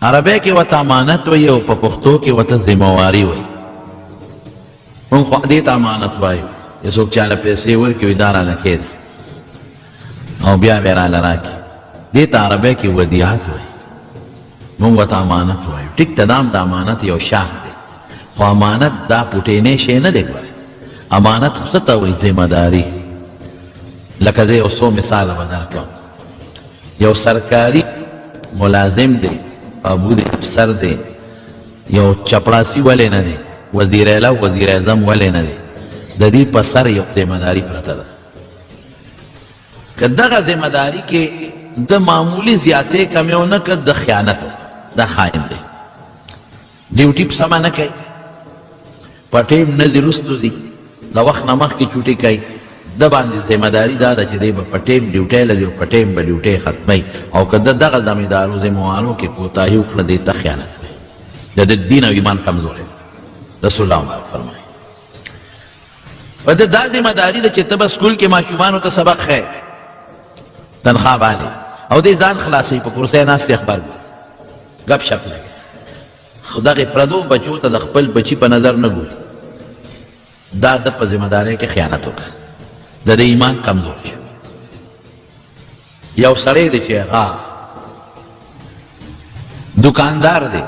عربی کې ورته امانت وایي او په پښتو کې ورته ذمہواري وایي. مونږ خو دې ته امانت وایو چې څوک چاله پیسې ورکړي وي دا رانه کېده او بیا به راله راکړي. دې ته عربی کې ودیعت وایي، مونږ ورته امانت وایو. ټیک ته دا هم د امانت یو شاخ دی، خو امانت دا پوټینی شی نه دی. ګورئ امانت څه ته وایي؟ ذمہداري. لکه زه یو څو مثاله به درکړم. یو سرکاري ملازم دی، ابو دی، افسر دی، یو چپړاسي ولې نه دی، وزیر اعلی وزیر اعظم ولې نه دی؟ د دې په سر یو ذمہداري پرته ده. که دغه ذمہداري کې د معمولی زیاتې کمی ونه کړه د خیانت دا خائن دی. ډیوټي په سمه نه کوي، په ټیم نه ځي، رستو ځي، د وخت نه مخکې چوټي کوي. د باندې ذمہداري دا ده چې دی به په ټیم ډیوټۍ له ځي او په ټیم به ډیوټۍ ختموي. او که د دغه ذمہدارو ذمہوارو کې کوتاهي وکړه دی ته خیانت دی، د دین او ایمان کمزوری دی. رسول الله فرمایي په د دا ذمہداري ده چې ته به سکول کې ماشومانو ته سبق ښیې، تنخواه باندې، او دې ځان خلاصوي، په کرسۍ ناست اخبار ګپ شپ لګي. خو دغې پردو بچو ته د خپل بچي په نظر نه ګوري. دا د په ذمہدارۍ کې خیانت وکړه، د دې ایمان کمزور شو. یو سړی دی چې هغه دکاندار دی،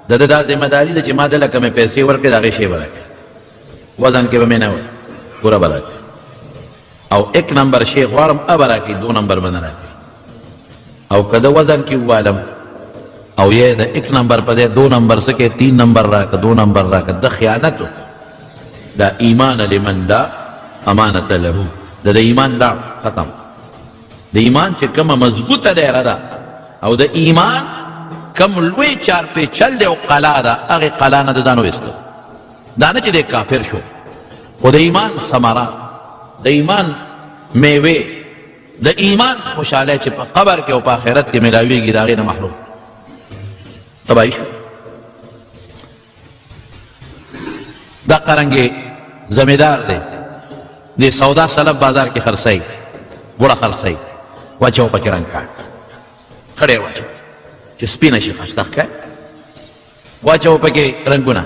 د ده دا ذمہداري ده چې ما دله که مې پیسې ورکړې د هغې شی به راکړې، وزن کې به مې نه وي، پوره به راکړې. او ایک نمبر شی غواړم ا به راکړي، 2 نمبر به نه راکړي. او که د وزن کې ووالم او یې د ایک نمبر په دی 2 نمبر څه کې 3 نمبر راکړه، 2 نمبر راکړه، د خیانت دا ایمان لمن دا امانت له، د ایمان دا ختم. د ایمان چې کومه مضبوطه ډیره ده او د ایمان کوم لوی چار پیچل دی او قلا ده، هغې قلا نه د ځان وایستلو. دا نه چې دی کافر شو، خو د ایمان ثمره، د ایمان میوې، د ایمان خوشحالی چې په قبر کې او په آخرت کې میلاویږي د هغې نه محروم تباهي شو. دا قرنګې زمیدار دی، د سودا سلب بازار کې خرڅوي، ګوړه خرڅوي، واچوه پکې رنګ کاټ، خړې واچوه چې سپینه شي ښایسته ښکاري، واچوه پکې رنګونه،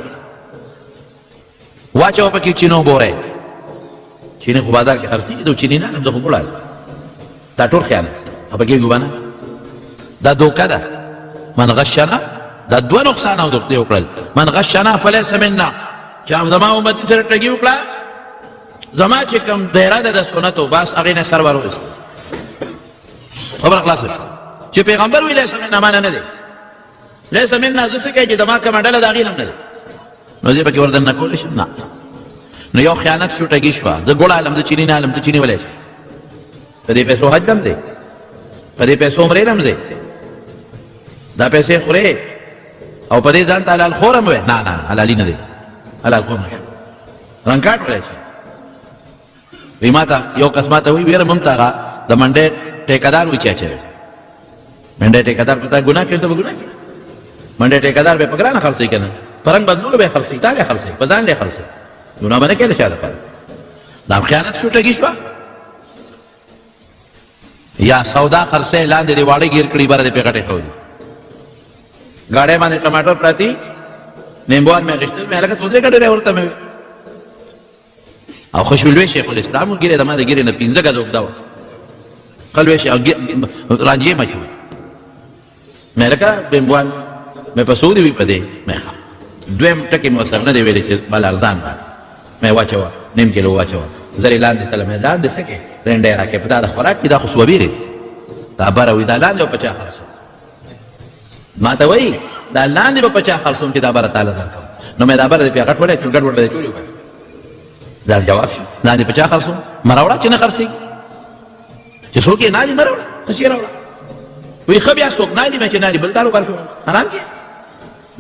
واچوه پکې چینو بوری. چینی خو بازار کې خرڅېږي، د چیني نه الم زه خو ګوړه دا ټول خیانت. پکې ګو بنه دا دوکه ده. من غشنا دا 2 نقصان او دوکه وکړل. من غشنا فلیس منا، چې زما امت سره ټګي وکړه، زما چې کوم دایره ده د سنتو بس هغې نه سر ورویست. خبره خلاصه شوه چې پیغمبر وی لیس منا معنی نه دی. لیس منا زه څه کوي چې زما کومه ډله د هغې نه دی، نو زه پکې ور دننه کولی شم؟ نه. نو یو خیانت شو، ټګي شوه. زه ګوړه علم، د چیني نه علم، ته چیني ولی شي؟ په دې پیسو حج هم دی، په دې پیسو عمرې هم دی، دا پیسې خورې او په دې ځان ته حلال خور هم وی؟ نه نه، حلالي نه دی، حلال خور نه شو. رنګ کاټ ولی شي؟ وی ما ته یو کس ما ته وی ویره مونږ ته هغه د منډۍ ټیکهدار وی چې اچوي. منډۍ ټیکهدار په تا ګناه کوي، ته به ګناه کوي. منډۍ ټیکهدار به په ګرانه خرڅوي که نه، په رنګ بدلولو به یې خرڅوي، تا به یې خرڅوي، په ځان به یې خرڅوي، ګناه به نه کوي د چا دپاره. دا خیانت شو، ټګي شوه. یا سودا خرڅی لاندې دې واړه ګیر کړي، بره دې پې غټې ښودي. ګاډۍ باندې ټماټر پراتی، نیمبوان مې اخېستل، مې هلکه 2-3 ګډې راورته مې او خوشو لوی شیخ الاسلام ګیرې د ما د ګیرې نه 15 ګزه اوږده وه، ښه لوی شیخ رانجې مچ وې. مې هلکه نیمبوان مې په څو دې وي په دې؟ مې ښه 2 ټکې مې ورسره نه دی ویلې چې بل ارزان باندې مې واچوه، 1/2 کیلو واچوه، زرې لاندې تله مې لاندې څه کې رنډۍ راکړې، په دا د خوراک کې دا خو سوبې دی، دا بره وي دا لاندې به په چا خرڅوم؟ ما ته وایي دا لاندې به په چا خرڅوم چې دا بره تاله درکوم؟ نو مې دا بره دې پې غټ ولی ګډ وډ به دې چولې وکړ. دا جواب شو، لاندې په چا خرڅوم؟ مه راوړه چې نه خرڅېږي، چې څوک یې نالي مه راوړه، څه شي راوړه. وایي ښه بیا څوک نالي مې چې نالي بل تالو ورکړو، حرام کې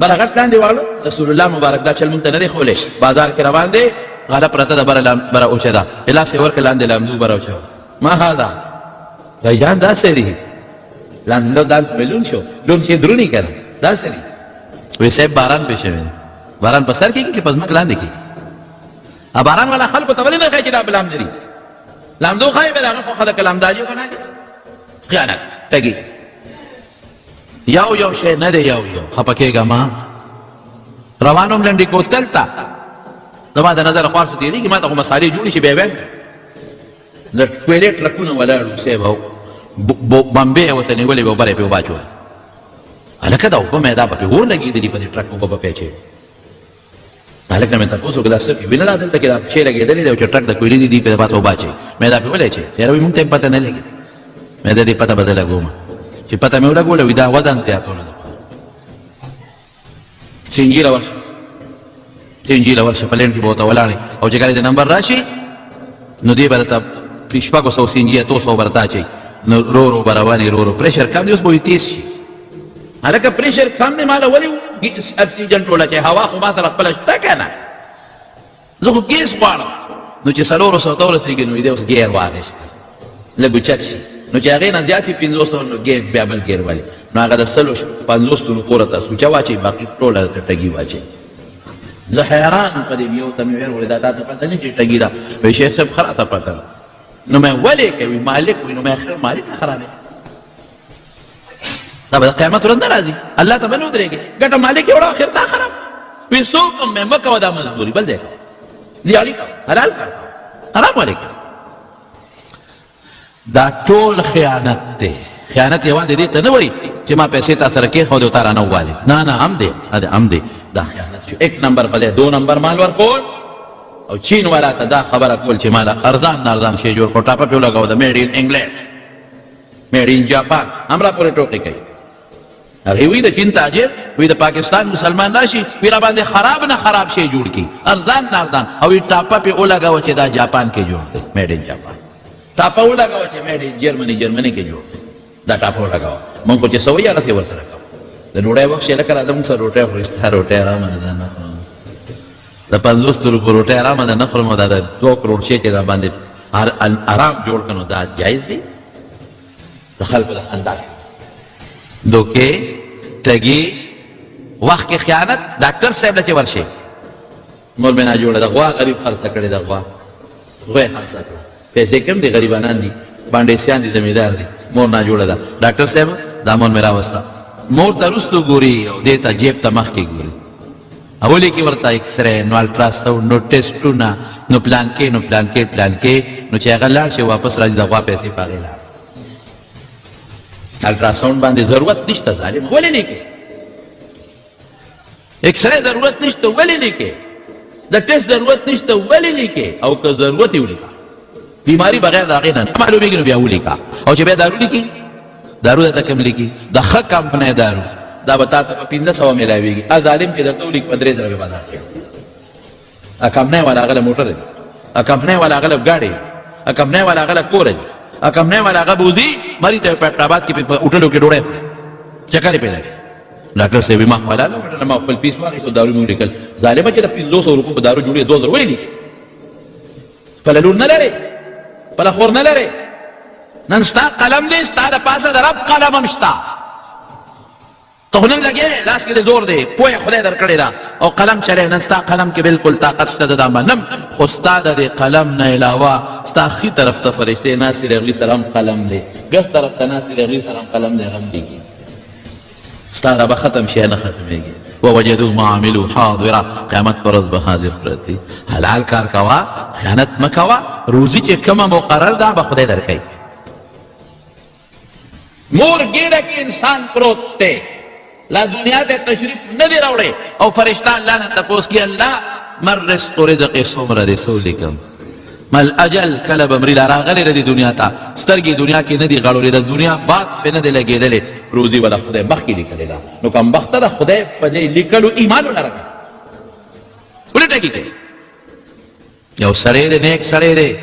بره غټ لاندې واړه. رسول الله مبارک دا چل مونږ ته نه دی ښولی. بازار کې روان دی، غله پرته ده، بره اوچه ده، لاس یې ورکړې لاندې لامدو بره اوچوه. ما هذا جان دا څه دي؟ لامدو دا مې لون شو، لون چې درونی که نه، دا څه دي؟ وایي صاحب باران پې شوی دی. باران په سر کېږي که په ځمکه لاندې کېږي؟ باران والا خلکو ته ولې نه ښایي چې دا به لامدري؟ لامدو ښایي به د هغه خوښه ده که لامداري وکړه؟ خیانت، ټګي. یو شی نه دی یو خفه کېږه ما روانوم لنډي کوتل ته زما د نظر خوار څه تېرېږي ما ته خو مسالې جوړې شي بیا وایم د ټویلېټ ټرکونه ولاړ صاحب او بمبې یې ورته نیولې وې او بره یې پرې اوبه اچولې هلکه دا اوبه مې دا به پرې اور لګېدلي په دې ټرک اوبه به پرې اچوې هلک نه مې تپوس وکړه دا څه کې وینه دا دلته کې دا پښې لګېدلې دی او چې ټرک د کویلې دي دې پرې پاسه اوبه اچوي مې دا پرې ولې اچوي یاره وایي مونږ ته یې پته نه لګي مې د دې پته به زه لګوم چې پته مې ولګوله وي دا وزن زیاتونه سینجي له ورشه په لینډ کې به ورته ولاړې او چې کله د نمبر راشي نو دې به درته شپږو سوو سینجي اتو سوو به درته اچوي نو رو رو به روانې رو رو پریشر کم دی اوس به وي تیز شي هلکه پریشر کم دی ماله ولې اکسیجن ټوله چې هوا خو ما سره خپله شته که نه زه خو ګیس غواړم نو چې 400 ته ورسېږي نو دې اوس ګیر واخېسته لږ اوچت شي نو چې هغې نه زیات شي 500 نو بیا بل ګیر والي نو هغه د 50 پورې ته سوچه واچوي باقي ټوله ته ټګي واچوي زه حیران په دې یو ته مې ویل ولې دا تاته پته نه چې ټګي ده وایي شیخ صاحب ښه راته پته ده نو مې ولې کوي مالک وي نو مې آخر مالک نه خرابوي دا به د قیامت ورځ نه راځي الله ته به نه ودرېږي ګټه مالک یې وړه آخر تا خراب وایي څوک مې مه کوه دا مزدوري بل دی کوه دیالي کوه حلال کار کوه حرام ولې کوه دا ټول خیانت دی خیانت یوازې دې ته نه وایي چې ما پیسې تا سره کېښودې او تا رانه ووالې نه هم دی دا خیانت شو 1 نمبر په دی 2 نمبر مال ورکول او چین والا ته دا خبره کول چې ماله ارزان نه ارزان شی جوړ کړو ټاپه پې ولګاو د میډ ان انګلینډ میډ ان جاپان هم را پورې ټوکې کوي هغې وایي د چین تاجر وایي د پاکستان مسلمان راشي وایي را باندې خراب نه خراب شی جوړ کړي ارزان نه ارزان او وایي ټاپه پې ولګاوه چې دا جاپان کې جوړ دی میډ ان جاپان ټاپه ولګاوه چې میډ ان جرمني کې جوړ دی دا ټاپه ولګاوه موږ خو چې څه وایي هغسې ورسره کوو د ډوډۍ وخت چې لکه راته موږ سره ډوډۍ خوري ستا ډوډۍ ارامه ده نه خورم د 50 روپو روټۍ ارامه ده نه خورم او دا د 2 کروړ شی چې را باندې ارام جوړ کړو دا جایز دی د خلکو د خندا دوکې ټګي وخت کې خیانت ډاکټر صاحب له چې ورشي مور مې ناجوړه د غوا غریب خرڅه کړې د غوا غوی خرڅه کړه پیسې کم دي غریبانان دي باندېسیان دي زمیندار دي مور ناجوړه ده ډاکټر صاحب دا مور مې راوسته مور ته رستو ګوري او دې ته جیب ته مخکې ګوري اولی کې ورته ایکسرے نو الټراساونډ نو ټیسټونه نو پلانکې نو چې هغه لاړ شي واپس راځي د غوا پیسې په هغې لاړ الټراساونډ باندې ضرورت نشته ظالم ولې نه کې ایکسرے ضرورت نشته ولې نه کې د ټیسټ ضرورت نشته ولې نه کې او که ضرورت یې ولیکه بیماری بغیر د هغې نه معلومېږي نو بیا ولیکه او چې بیا دارو لیکي دارو درته کوم لیکي د ښه کمپنۍ دارو دا به تا ته په 1500 میلاویږي ظالم کې درته ولیک په 3 زره بازار کې کمپنۍ والا هغه موټر دی کمپنۍ والا هغه ګاډي کمپنۍ والا هغه کور دی کمپنۍ والا هغه بوزي مری ته په آباد کې په هوټلو کې ډوډۍ خوري چکر یې پیدا ډاکټر صاحب ما خپل نه ما خپل پیس واخیستو دارو مې ولیکل ظالم چې د 500 روپو په دارو جوړې 2000 ولې لیکي خپله لور نه لرې خپله خور نه لرې نن ستا قلم دی ستا د پاسه د رب قلم هم شته ته خو نن لګې لاس کې د زور دی پوهه خدای درکړې ده او قلم چلی نن ستا قلم کې بالکل طاقت شته دا منم خو ستا د دې قلم نه علاوه ستا ښي طرف ته فرشتې ناستې د هغوی سره هم قلم دی ګس طرف ته ناستې د هغوی سره هم قلم دی هغه هم لیکي ستا را به ختم شي نه ختمېږي ووجدوا ما عملوا حاضره قیامت پر ورځ به حاضر پرت وي حلال کار کوه خیانت مه کوه روزي چې کومه مقرر ده به خدای درکوي مور ګېډه کې انسان پروت دی لا دنیا ته تشریف نه دی راوړی او فرشته الله نه تپوس کړي الله من رزق رزق څومره دی څو لیکم مل اجل کله به مري لا راغلی دی دنیا ته سترګې دنیا کې نه دي غړولې د دنیا باد پې نه دی لګېدلې روزي ولا خدای مخکې لیکلې ده نو کم بخته ده خدای په دې لیکلو ایمان ونه راکړي ولې ټکي کوي یو سړی دی نیک سړی دی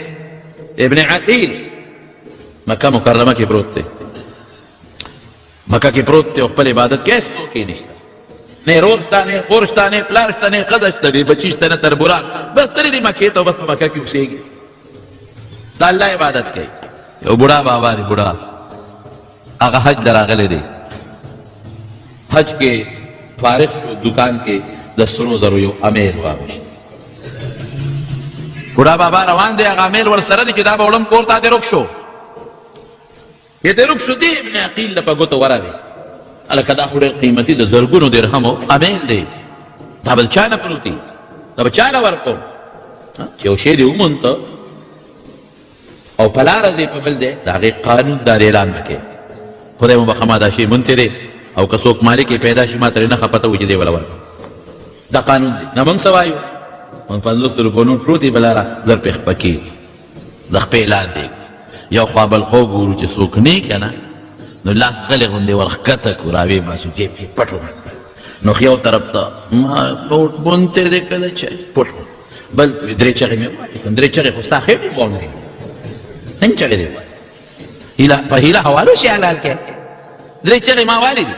ابن عقیل مکه مکرمه کې پروت دی مکه کې پروت دی او خپل عبادت کې څوک یې نشته نه رور شته نه خور شته نه پلار شته نه ښځه شته نه بچي شته نه تربوران بس تللی دی مکې ته بس په مکه کې اوسېږي د الله عبادت کوي یو بوډا بابا دی بوډا هغه حج ته راغلی دی حج کې فارغ شو دکان کې د سرو زرو یو امیر واغوښت بوډا بابا روان دی هغه امیر ورسره دی چې دا به وړم کور ته دې رک شو ابن عقیل له په ګوتو ورغی الکه دا خو ډېر قیمتي د زرګونو درهمو امیل دی، دا بل چا نه پروتي، دا به چا له ورکوم چې یو شی دې ومونته او په لاره دی په بل دی، د هغې قانون دار اعلان وکړې خدای مو بخه ما دا شی مونتی دی او که څوک مالک یې پیدا شي ما ترې نښه پته وي چې دی بله ورکړم، دا قانون دی. نه موږ څه وایو، موږ 50 روپو نوټ پروت دی بلاره زر پې خپه کېږي، د خپې لاندې یو خوا بل خو ګورو چې څوک نه که نه نو لاس غلې غوندې ورښکته کړو راویې باسو جیب یې پټ نو یو طرف ته ما نوټ مونتی دی که د چای پټ بل درې چغې مې وایي، درې چغې خو ستا خېټې بوړې څنګه چغې دی هیله په هیله حوالو شي حلال کې درې چغې ما والي دي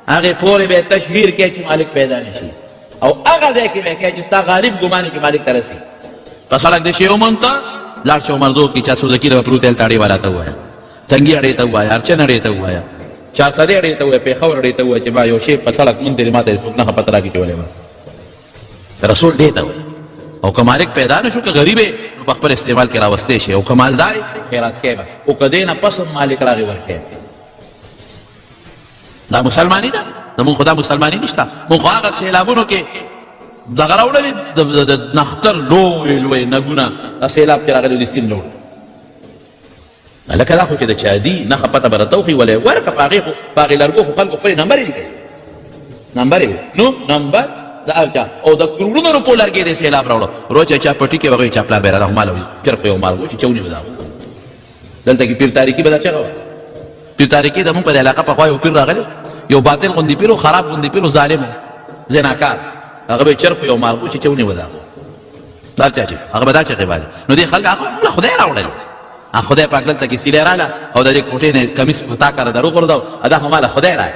هغې پورې به یې تشهیر کې چې مالک پیدا نه شي او هغه ځای کې به یې چې ستا غالب ګمان کې مالک ته رسي. په سړک د شی ومونته لاړ شه مردو کې چا سوزکي ده پروت هلته اړې والا ته ووایه، تنګي اړې ته ووایه، ارچن اړې ته ووایه، چارسدې اړې ته ووایه، پېښور اړې ته ووایه چې ما یو شی په سړک مونځ دی ما ته څوک نښه پته راکړي چې ولې ما رسول دې ته وایي. او که مالک پیدا نه شو که غریب یې نو په خپل استعمال کې راوستی شي او که مالدار خیرات کوې به او که دې نه پس هم مالک راغې ورکوې. دا مسلماني ده، زمونږ خو دا مسلماني نشته. مونږ خو هغه سیلابونو کې دغه راوړلې د نختر لوی لوی نګونه دا سیلاب چې راغلی د سیند راوړل هلکه دا خو چې د چا دي نښه پته به راته وښي ولې ورکه په هغې خو په هغې لرګو خو خلکو خپلې نمبر یې لیکلي نمبر یې نو نمبر د هر چا او د کروڑونو روپو لرګې د سیلاب راوړو روز چې چا پټي کې هغوی چا پلار به یې راته مال پیر خو یو مال و چې چونې به دا دلته کې پیر تاریکي به دا چغه وه پیر تاریکي د مونږ په دې علاقه پخوا یو پیر راغلی یو باطل غوندې پیر و خراب غوندې پیر و ظالم و زناکار هغه به یې چرخ یو مال و چې چونې به دا دا چا چې هغه به دا چغې والي نو دې خلک هغه خدای راوړلې خدای پاک دلته کې سیلې راغله او د دې کوټې نه کمیس په تا کاره در وغورځو دا خو ماله خدای راغی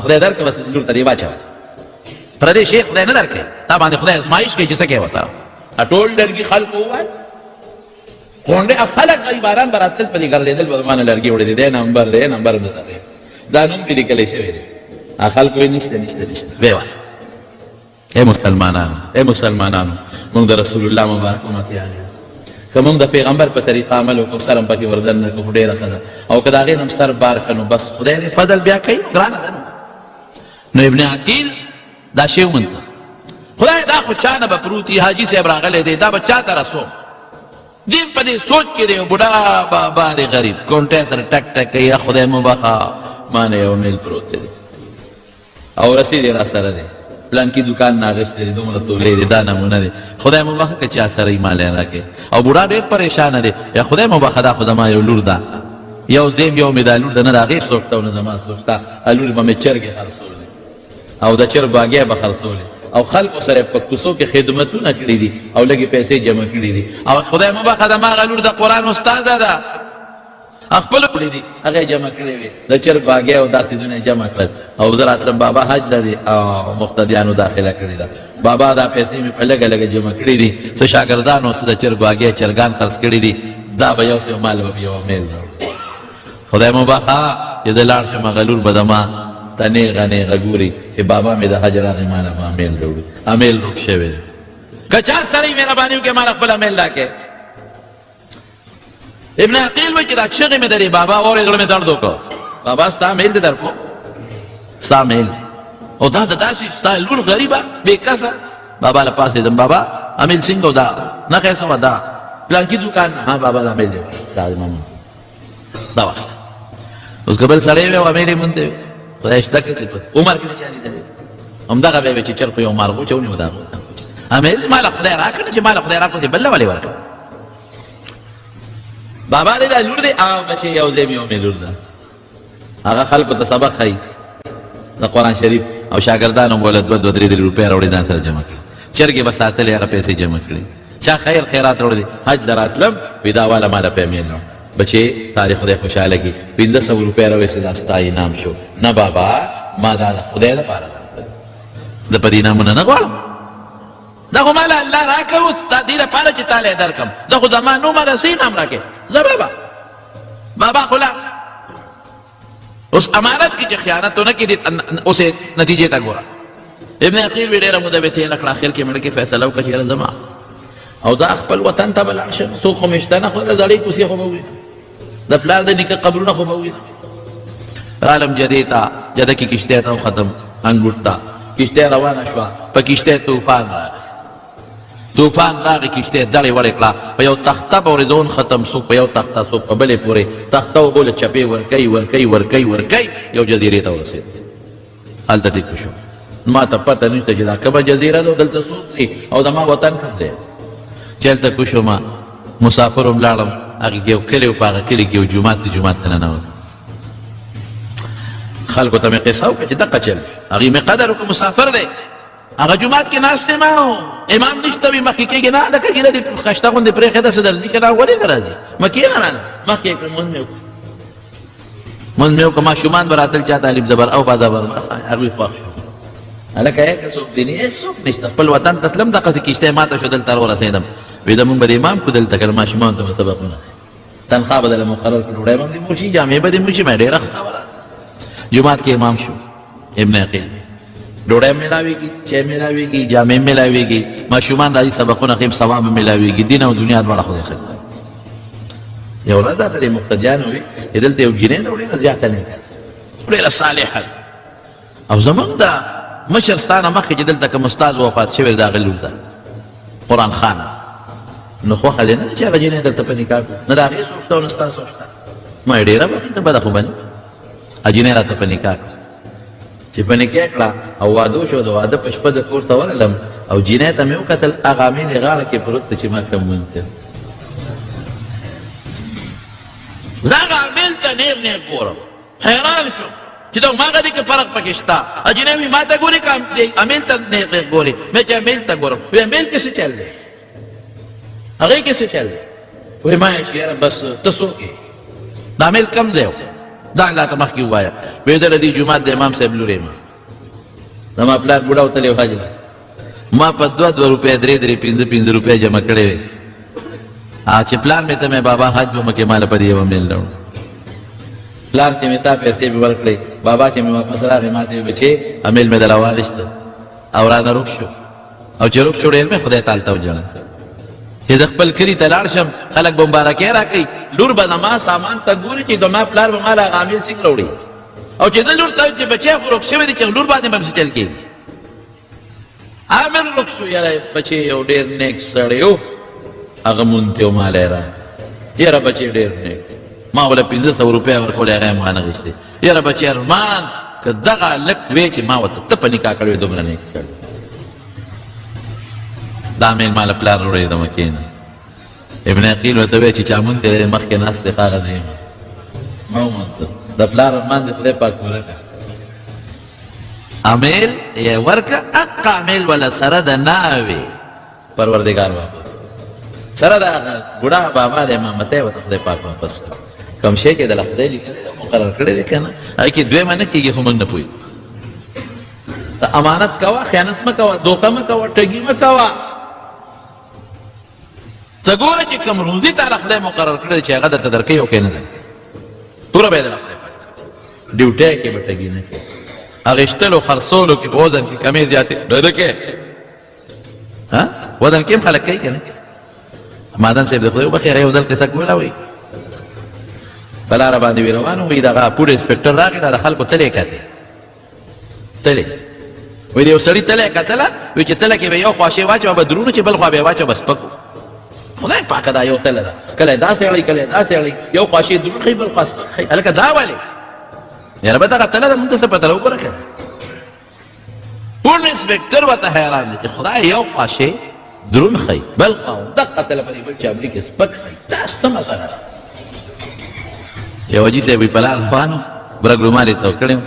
خدای درکړه بس لور ته دې واچوه پردې شی خدای نه درکوي تا باندې خدای ازمایش کوي چې څه کوې ورسره ټول لرګي خلکو ووایل غونډې خلک غریبانان به راتلل په دې ګرځېدل به زما نه لرګي وړېدې دی نمبر دی نمبر هم درته ښیم دا نوم پرې لیکلی شوی دی خلکو یې نشته نشته نشته ویې وایه ای مسلمانانو موږ د رسول الله مبارک امتیان یو که موږ د پیغمبر په طریقه عمل وکړو سر هم پکې وردن نه کړو ډېره ښه ده او که د هغې نه هم سر بار کړو نو بس خدای دې فضل بیا کوي ګرانه ده نو ابن عقیل دا شی ومونته خدای دا خو چا نه به پروت وي حاجي صاحب راغلی دی دا به چا ته رسوم دې په دې سوچ کې دی بوډا بابا دی غریب کونټۍ سره ټک ټک کوي خدای مو بخا ما نه یو میل پروت دی او رسید یې را سره دی پلانکي دکان نه اخیستی دی دومره تولې دی دا نمونه دی خدای مو بخه که چا سره یې مال یې راکړې او بوډا ډېر پریشانه دی یا خدای مو بخه دا خو زما یو لور ده یو زیم یو مې دا لور ده نه د هغې سوچ ته او نه زما سوچ ته لور به مې چرګې خرڅولې او د چرګ باګۍ به خرڅولې او خلکو سره په کوڅو کې خدمتونه کړي دي او لږې پیسې جمع کړي دي او خدای مو بخه د ما هغه لور د قرآن استاده ده خپل کړي دي هغه جمع کړي وي د چرګ باګۍ او داسې ځونه جمع کړل او زه راتلم بابا حج لري او مقتدیانو داخله کړې ده بابا دا پیسې مې په لږه لږه جمع کړي دي څه شاګردانو څه د چرګ باګۍ چرګان خرڅ کړي دي دا به یو څه مال به یو میل خدای مو بخه چې زه لاړ شم هغه لور به زما ته نیغه نیغه ګوري چې بابا مې د حج راغی ما نه به امیل راوړي امیل روک شوی دی که چا سره یې مهرباني وکړې ما نه خپل امیل راکړې ابن عقیل وایي چې دا چغې مې درې بابا اورې زړه مې درد وکړ بابا ستا میل دې درکړو ستا میل او دا د داسې ستا لور غریبه بې کسه بابا له پاسېدم بابا امیل څنګه و دا نښه یې څه وه دا پلانکي دوکان ها بابا دا امیل دی دا دې ماما دا واخله اوس که بل سړی وی او امیل یې مونتی وي خدای شته کړي په عمر کې مې چا لیدلی همدغه به وی چې چرخ یو مارغو چې ونیو دا امیل ما له خدای راکړه چې ما له خدای راکړو چې بل له ولې ورکړه بابا دې دا لور دی او بچې یو ځای مې یو مې لور ده هغه خلکو ته سبق ښایي د قرآن شریف او شاګردانو به له 2 3 روپۍ راوړي ځان سره جمع کړي چرګې به ساتلې هغه پیسې جمع کړي چا خیر خیرات راوړي حج له راتلم وي دا والا ما له پیمې نه بچې تاریخ خدای خوشحاله کړي 1500 روپۍ راویستې دا ستا انعام شو نه بابا ما دا د خدای لپاره د په دې انعامونه نه غواړم دا خو ماله الله راکړه اوس ستا دې لپاره چې تاله یې درکړم زه خو زما نوم هغه څه انعام راکړې زه بابا خو لا اوس امانت کې چې خیانت ونه کړي اوس نتیجې ته ګوره ابن عقیل وی ډېره موده به تېره کړه اخر کې مړه کې فیصله وکړه چې یاره زما او دا خپل وطن ته به لاړ شم څوک خو مې شته نه خو د زړې کوڅې خو به ووینم د پلار د نیکه قبرونه خو به ووینم عالم جدیتا جده کی کشته تا ختم انګوټتا کشته روانه شو په کشته طوفان راغی کشته دړې وړې کړه په یو تخته پورې ځون ختم سو په یو تخته سو په بلې پورې تخته وبوله چپې ورکوي یو جزیرې ته ورسېد هلته ټیک شو ما ته پته نشته چې دا کومه جزیره ده دلته څوک دي او زما وطن کوم دی چې هلته کوشو ما مسافر هم لاړم هغې کې یو کلی و په هغه کلي کې یو جومات ته ننوت خلکو ته مې قصه وکړه چې دقه چل هغې مې قدر وکړو مسافر دی هغه جومات کې ناست یم امام نشته وي مخکې کېږي نه لکه ګیله دې خشته غوندې پرېښې ده څه درځي که نه ولې نه راځي مکې نه راله مخکې یې کړه مونځ مې وکړه ماشومان به راتل چا ته الف زبر او با زبر هغوی خوښ شو هلکه یې که څوک دیني څوک نشته خپل وطن ته تلم دقسې کښتۍ ماته شو دلته ورسېدم وی د مونږ به د امام کو دلته کله ماشومانو ته به سبقونه تنخواه به دله مقرر کړو ډوډۍ به هم دې موشي جامې به دې موشي مې ډېره ښه خبره جومات کې امام شو ابن عقیل ډوډۍ میلاویږي چای میلاویږي جامې میلاویږي ماشومان راځي سبقونه ښیم ثواب میلاویږي دین او دنیا دواړه خدای خدمت یو ورځ راته دې مقتدیانو وي چې دلته یو جینۍ ده ډېره زیاته نیکه ډېره صالحه او زمونږ د مشر ستا نه مخکې چې دلته کوم استاد وفات شوی د هغه لور ده قرآن خانه نو خوښه دې نه ده چې هغه جینۍ دلته په نکاح کړو نه د هغې څوک شته او نه ستا څوک شته ما یې ډېره بخښه بده خو بني اجینې راته په نکاح کړه چې په نکاح کړه او واده شو د واده په شپه زه کور ته ورغلم او جینۍ ته مې وکتل هغه امین یې غاړه کې پروت ته چې ما کوم ونته زه هغه امین ته نېغ ګورم حیران شو چې دا هماغه دی که فرق پکې شته اجینۍ مې ما ته ګوري که امین ته نېغ ګوري مې چې امین ته ګورم وی امین کې څه چل دی هغې کې څه چل دی وی ما یې چې یاره بس ته څوک یې د امین کم دی دا الله ته مخکې ووایه وی زه د دې جومات د امام صاحب لور یم زما پلار بوډا وتلی و حج له ما په 2 روپۍ 3 5 روپۍ جمع کړې وې چې پلار مې ته مې بابا حج به مکې ماله په دې یوه میل راوړو پلار چې مې تا پیسې مې ورکړې بابا چې مې واپس راغی ما ته ویې بچې امیل مې دله واخیسته او رانه روک شو او چې روک شو ډېر مې خدای تعالی ته وجړل چې د خپل کلي ته لاړ شم خلک به مبارکۍ راکوي لور به زما سامان ته ګوري چې زما پلار به ما له هغه امیر څنګه وړي او چې زه لور ته چې بچی خو روک شوی دی چې لور باندې به هم څه چل کېږي امیر روک شو یاره بچی یو ډېر نیک سړی و هغه مونتې و مالی را یاره بچی ډېر نیک ما وله 500 روپۍ ورکولې هغه یې ما نه غېستې یاره بچی ارمان که دغه هلک وې چې ما ورته ته په نکاح کړی وې دومره نیک سړی دا میل ماله پلار وړی د مکې نه ابن عقیل ورته وایي چې چا مونږ ته مخکې ناست دی هغه زه یم ما ومونته د پلار ارمان دې خدای پاک پوره کړه امیل یې ورکړه حقه امیل وله سره د ناوې پروردګار واپس سره د هغه بوډا بابا د امامتۍ ورته خدای پاک واپس کړه کوم شی کې دله خدای لیکلی دی مقرر کړی دی که نه هغې کې دویمه نه کېږي خو موږ نه پوهېږو امانت کوه خیانت مه کوه دوکه مه کوه ټګي مه کوه ته ګوره چې کوم روزي تعالی خدای مقرر کړی دی چې هغه درته درکوي او که نه ده توره به یې دله خدای پاک ډیوټۍ کې به ټګي نه کوي اخیستلو خرڅولو کې په وزن کې کمې زیاتې ډده کې وزن کې هم خلک کوي که نه مادام صاحب د خدای وبخښي هغه یو ځل قصه کوله وایي په لاره باندې وي روان وایي دغه پوډ انسپکټر راغی دا د خلکو تلې یې کتې تلې وایي د یو سړي تله یې کتله وایي چې تله کې به یو خوا شی واچوه به درونه چې بل خوا به یې واچوه به سپک خدای پاکه دا یو تله ده کله یې داسې اړوي کله یې داسې اړوي یو خوا شی درون ښي بل خوا سپک ښي هلکه دا ولې یاره به دغه تله ده مونږ ته څه پته وګوره که پوډ انسپکټر ورته حیران دی چې خدای یو خوا شی درون ښي بل خوا دقه تله په دې بل چابلي کې سپک ښي دا څه مسله ده یو حاجي صاحب په لار روان و برګ رومال یې تو کړی و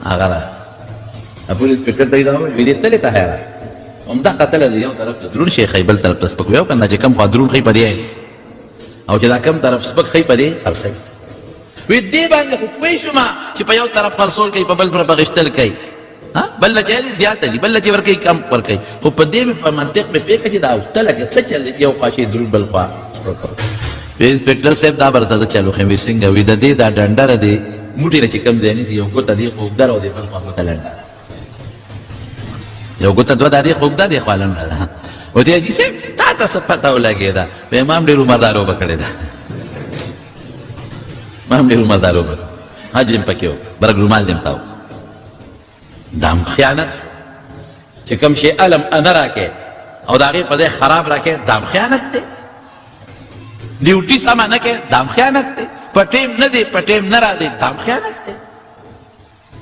هغه راغی پوډ انسپکټر ته یې دا وویل دې تلې ته حیران همدغه تله دی یو طرف ته دروند شی ښي بل طرف ته سپک وی او که نه چې کوم خوا دروند ښي په دې او چې دا کوم طرف سپک ښي په دې خرڅوي وی دې باندې خو پوه شوم چې په یو طرف خرڅول کوي په بل طرف اخیستل کوي بل له چې زیاته دي بل له چې ورکوي کم ورکوي خو په دې مې په منطق مې پوه کړه چې دا اوتله کې څه چل دی یو خوا شي دروند بل خوا وی انسپکټر صاحب دا به راته زه چلو ښیم وی څنګه وي د دې دا ډنډره دی موټې نه چې کوم ځای نیسي یو ګوته دی خو اوږده او دی بل خوا ګوته لنډه یو ګوته دوه دا دی خو اوږده دی خوا لنډه ده ورته حاجي صاحب تا ته څه پته ولګېده وی امام ډېر عمردار اوبه کړې ده امام ډېر عمردار اوبه حج دې پکې وکړه برګ رومال دې متاو دا هم خیانت چې کوم شي علم انا راکې او د هغې په ځای خراب راکې دا هم خیانت دی ډیوټي سمه نه کې دا هم خیانت دی په ټیم نه دی په ټیم نه راځي دا هم خیانت دی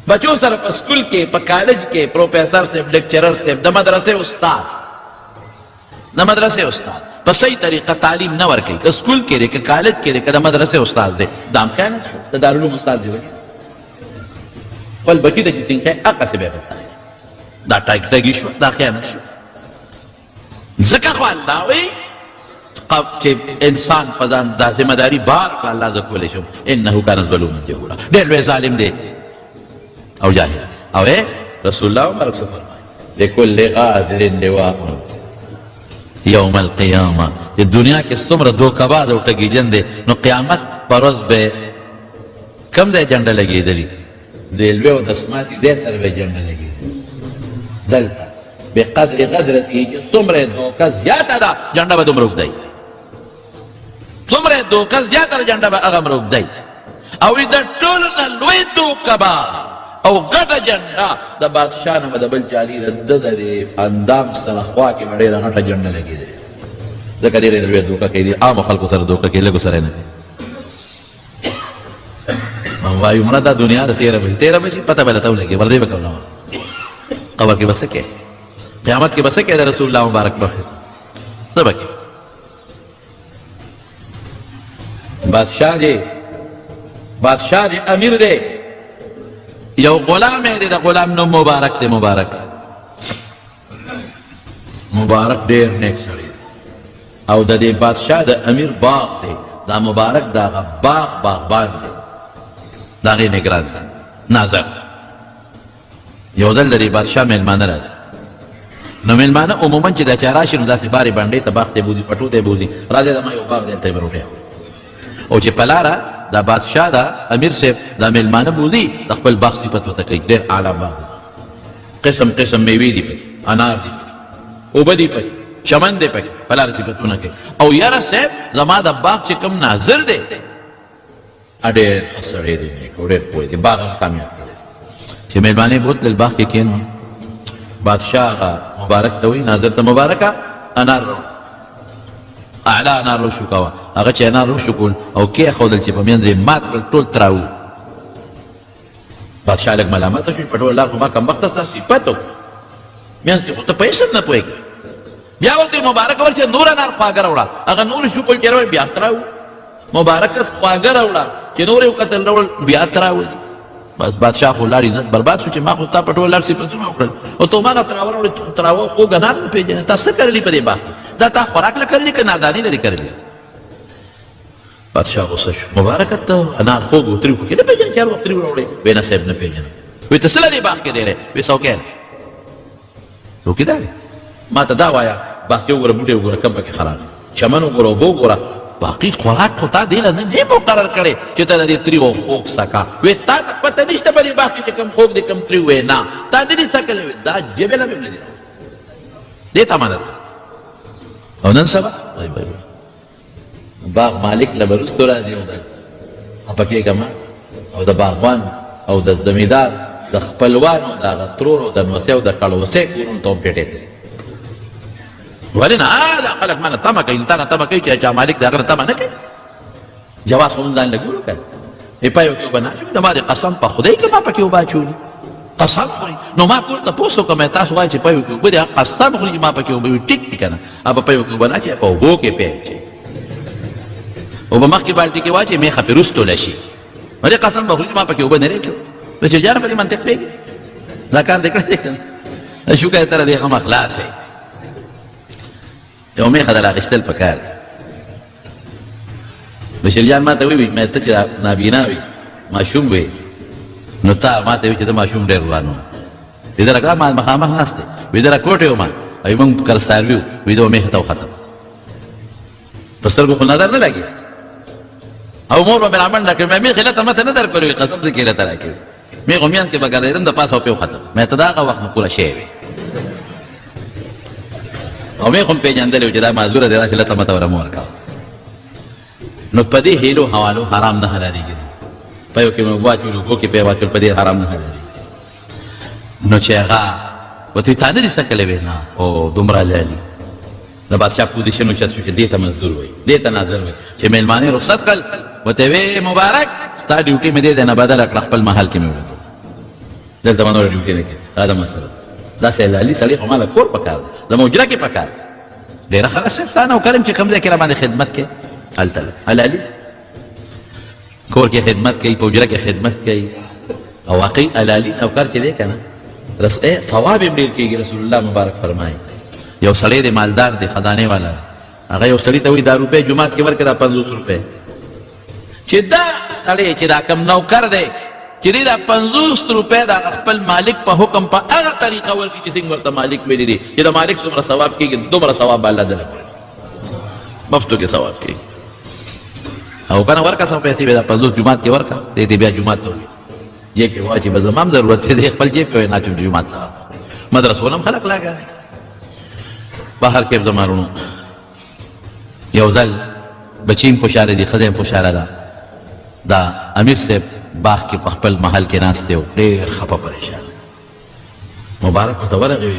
بچو سره په سکول کې په کالج کې پروفیسر صاحب لیکچرر صاحب د مدرسې استاد په صحیح طریقه تعلیم نه ورکوي که سکول کې دی که کالج کې دی که د مدرسې استاد دی دا هم خیانت شو د دارالعلوم استاد دی وایي خپل بچي ته چې څنګه ښایي هغسې به یې غلطوي دا ټګي شوه دا خیانت شو ځکه خو الله وایي چې انسان په ځان دا ذمهداري بار کړه الله زه کولی شم انه کان ظلوما جهولا ډېر لوی ظالم دی او جاهل او رسول الله مبارک څه فرمایي لکل غادر لواء یوم القیامه د دنیا کې څومره دوکهباز او ټګیجن دی نو قیامت په ورځ به کوم ځای جنډه لګېدلي د لوی او د سماتي ځای سره به جنډه لګېدلي دلته بقدر غدرته چې څومره دوکه زیاته ده جنډه به دومره اوږدی څومره دوکه زیاته ده جنډه به هغه مره اوږدی او د ټولو نه لوی دوکهباز او ګټه جنډه د بادشاه نه به د بل جالي د د اندام سره خوا کې به ډېره غټه جنډه لګېدلې ځکه ډېرې لویه دوکه کوي عامو خلکو سره دوکه کوي لږو سره نه وایو مړه دا دنیا د تېره به شي پته به درته ولګي ورځې به کوم قبر کې به څه کوې قیامت کې به څه کوې د رسول الله مبارک بخیر څه به کوې بادشاه دی امیر دی یو غلام دی د غلام نوم مبارک دی مبارک ډېر نیک سړی دی او د دې بادشاه د امیر باغ دی دا مبارک د هغه باغبان دی د هغې نګران دی ناظر یو ځل د دې بادشاه میلمانه راځي نو میلمانه عموما چې دا چا راشي نو داسې بارې بنډې ته باغ ته بوځي پټو ته بوځي راځئ زما یو باغ دی هلته یې به روټۍ او چې په لاره دا بادشاه دا امیر صاحب دا میلمانه بوځي د خپل باغ صفت ورته کوي ډېر اعلی باغ دی قسم قسم میوې دي پکې انار دي پکې اوبه دي پکې چمن دی پکې په لاره صفتونه کوي او یاره صاحب زما د باغ چې کوم ناظر دی ډېر ښه سړی دی ډېر پوه دی باغ هم کامیاب کړی چې میلمانې بوتلل باغ کې کېنو بادشاه هغه مبارک ته وایي ناظر ته مبارکه انار راوړه اعلی انار روشو کوه هغه چې انار روشو کول او کېښودل چې په منځ یې مات کړل ټول تراو بادشاه لږ ملامته شو په ټول لار خو ما کمبخته ستا صفت وکړو منځ کې خو ته په اسم نه پوهېږې بیا ورته مبارک ول چې نور انار خواږه راوړه هغه نور شو کول چې راوړل بیا تراو مبارکه خواږه راوړه چې نور یې وکتل راوړل بیا تراول بس بادشاه خو لاړ عزت برباد شو چې ما خو ستا په ټول لار صفتونه وکړل او ته هماغه تراوه راوړې تراوه خوږ انار نه پېژنې تا څه کرلي په دې باغ کې دا تا خوراک له کرلي که ناداني لرې کرلي بادشاه غصه شو مبارکه ته انار خوږ و تریو پکې نه پېژنې چې هر وخت تریو راوړې وایي نه صاحب نه پېژنم وایي ته څه له دې باغ کې دی دی وایي څوکۍ دی څوکیدار دی ما ته دا وایه باغ کې وګوره بوټې وګوره کم پکې خراب دی چمن وګوره اوبه وګوره باقي خوراک خو تا دې له نه مقرر کړی چې ته د دې تریو خوږ څکه وایي تا ته پته نشته په دې باغ کې چې کم خوږ دی کم تریو وایي نه تا نه دي څکلی وایي دا جبې له مې نه دي دې ته امانت او نن سبا باغ مالک له به رستو راځي او خفه کېږم او د باغوان او د زمیندار د خپلوانو د هغه ترور او د نوسۍ او د کړوسۍ کورونو ته هم پیټې کوي ولې نه دا خلک مانه تمه کوي تا نه تمه کوي چې چا مالک د هغه نه تمه نه کوي جواز خو مونږ ځان له ګورو که په یو کې اوبه نه اچوي د ما د قسم په خدای که ما پکې اوبه اچولي قسم خوري نو ما کور تپوس وکړم تاسو وایئ چې په یو کې اوبه دي قسم خوري چې ما پکې اوبه وي ټیک دي که نه هغه په یو کې اوبه نه اچوي په اوبو کې پې اچوي اوبه مخکې بالټي کې واچوي میخه پې رستو لشي نو دې قسم به خوري چې ما پکې اوبه نه دی اچوي نو چې جانه په دې منطق پوهېږي دا کار دې کړی دی که نه شکر تره دې غم خلاص وي یو میخه دل اخیستل پکار دی بشیر جان ما ته وی مې ته چې نابینا وي ماشوم وي نو تا ما ته وی چې ته ماشوم ډېر روان وم وي دره ما مخامخ ناست دی وي دره کوټې وم وایي موږ کله څاروي وو وي دغه میخه ته وختم په سترګو خو نظر نه لګي او مور به مې رامنډه کړې مې میخې لته ماته نه درکړې وي قسم دې کې راته راکړې میخ خو میانځ کې به ګرځېدم د پاسه پې وختم مې ته د هغه وخت نه پوره شوی وي او مې خو هم پېژندلی و چې دا معذوره دی دا چې لته مته وره مه ورکوه نو په دې هیلو حوالو حرام نه حلالېږي په یو کې مې واچول اوبو کې پې واچول په ډېر حرام نه حلالېږي نو چې هغه ورته تا نه دي سکلی وې نه او دومره حلالي د بادشاه پوزیشن وچت شو چې دې ته مزدور وایي دې ته ناظر وایي چې میلمانې رخصت کړل ورته وې مبارک ستا ډیوټي مې دې دی نه بدله کړه خپل محل کې مې ولیدل دلته ما نوره ډیوټي نه کړې دا د مسله داسې حلالي سړي خو ماله کور پکار دی زموږ حجره کې پکار ډېره ښه صرف تا نوکر یم چې کوم ځای کې راباندې خدمت کوې هلته حلالي کور کې خدمت کوي په حجره کې خدمت کوي او واقعي حلالي نوکر چې دی که نه ثواب یې ډېر کېږي رسول الله مبارک فرمایي یو سړی دی مالدار دی خزانې والا هغه یو سړي ته وایي دا روپۍ جومات کې ورکړه دا 50 روپۍ چې دا سړی چې دا کم نوکر دی چې دی دا 50 روپۍ د خپل مالک په حکم په هغه طریقه ورکړي چې څنګه ورته مالک ویلي دي چې د مالک څومره ثواب کېږي دومره ثواب به الله دله کړي مفتو کې ثواب کېږي او که نه ورکړه څه پیسې به دا 50 جومات کې ورکړه دی دې بیا جومات ته وایي یې کې واچي به زما هم ضرورت دی خپل جیب کې وایي ناچم جومات ته مدرسو نه هم خلک لاګوي بهر کې زمارونو یو ځل بچیم خوشحاله دي ښځه هم خوشحاله ده دا امیر صاحب باغ کې په خپل محل کې ناست دی ډېر خفه پریشان مبارک ورته ورغی